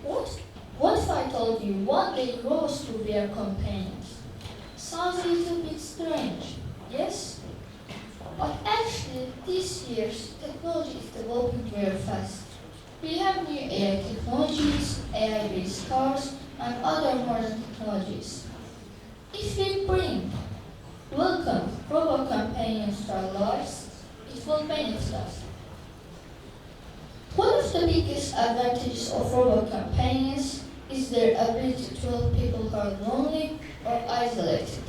What, what if I told you one day robots will be our companions? Sounds a little bit strange, yes? But actually, these years, technology is developing very fast. We have new AI technologies, AI-based cars, and other modern technologies. If we bring welcome robot companions to our lives, it will benefit us. One of the biggest advantages of robot companions is their ability to help people who are lonely or isolated.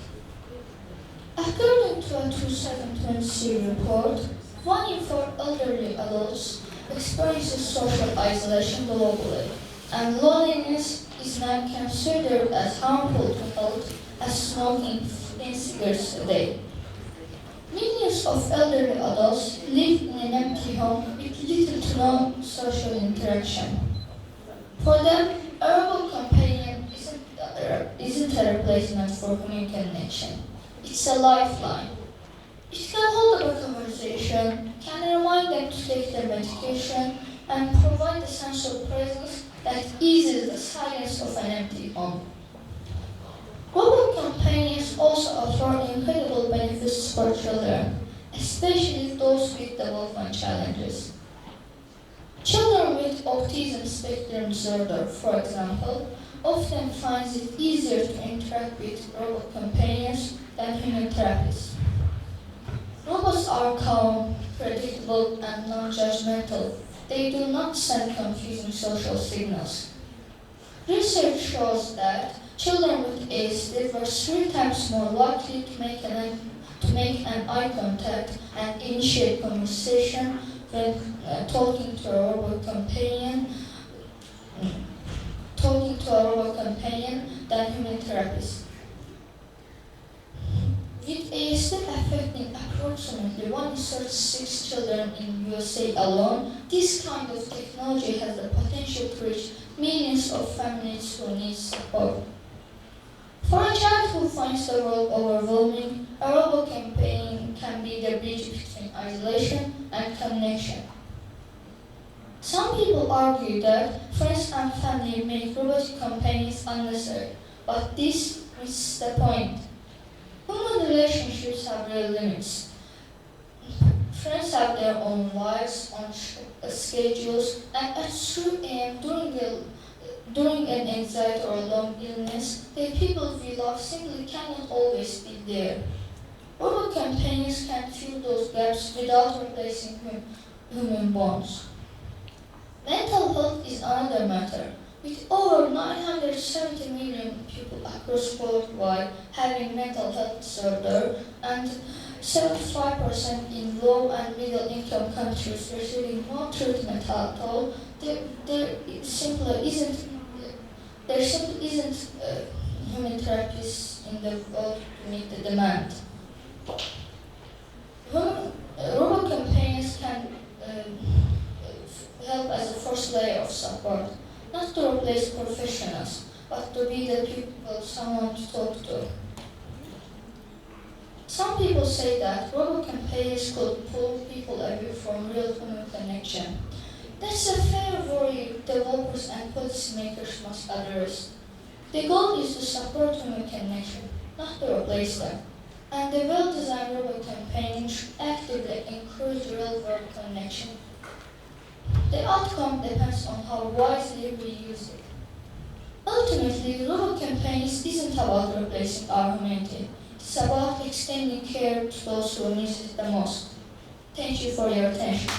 According to a 2020 report, 1 in 4 elderly adults experiences social isolation globally, and loneliness is now considered as harmful to health as smoking 15 cigarettes a day. Millions of elderly adults live in an empty home with little to no social interaction. For them, a robot companion isn't a replacement for human connection. It's a lifeline. It can hold up a conversation, can remind them to take their medication, and provide a sense of presence that eases the silence of an empty home. Robot companions also offer incredible benefits for children, especially those with development challenges. Children with autism spectrum disorder, for example, often find it easier to interact with robot companions than human therapists. Robots are calm, predictable, and non-judgmental. They do not send confusing social signals. Research shows that children with ASD were 3 times more likely to make an eye contact and initiate conversation when talking to a robot companion than human therapists. With ASD affecting approximately 1 in 36 children in USA alone, this kind of technology has the potential to reach millions of families who need support. For a child who finds the world overwhelming, a robot companion can be the bridge between isolation and connection. Some people argue that friends and family make robotic companions unnecessary, but this misses the point. Human relationships have real limits. Friends have their own lives, own schedules, and at 3 a.m. during an anxiety or long illness, the people we love simply cannot always be there. Robot companions can fill those gaps without replacing human bonds. Mental health is another matter. With over 970 million people across worldwide having mental health disorder and 75% in low and middle income countries receiving no treatment at all, there simply isn't human therapists in the world to meet the demand. Robot companions can help as a first layer of support, not to replace professionals, but to be the people someone to talk to. Some people say that robot companions could pull people away from real human connection. That's a fair worry developers and policymakers must address. The goal is to support human connection, not to replace them. And the well-designed robot companions should actively encourage real-world connection. The outcome depends on how wisely we use it. Ultimately, robot companions isn't about replacing our humanity. It's about extending care to those who need it the most. Thank you for your attention.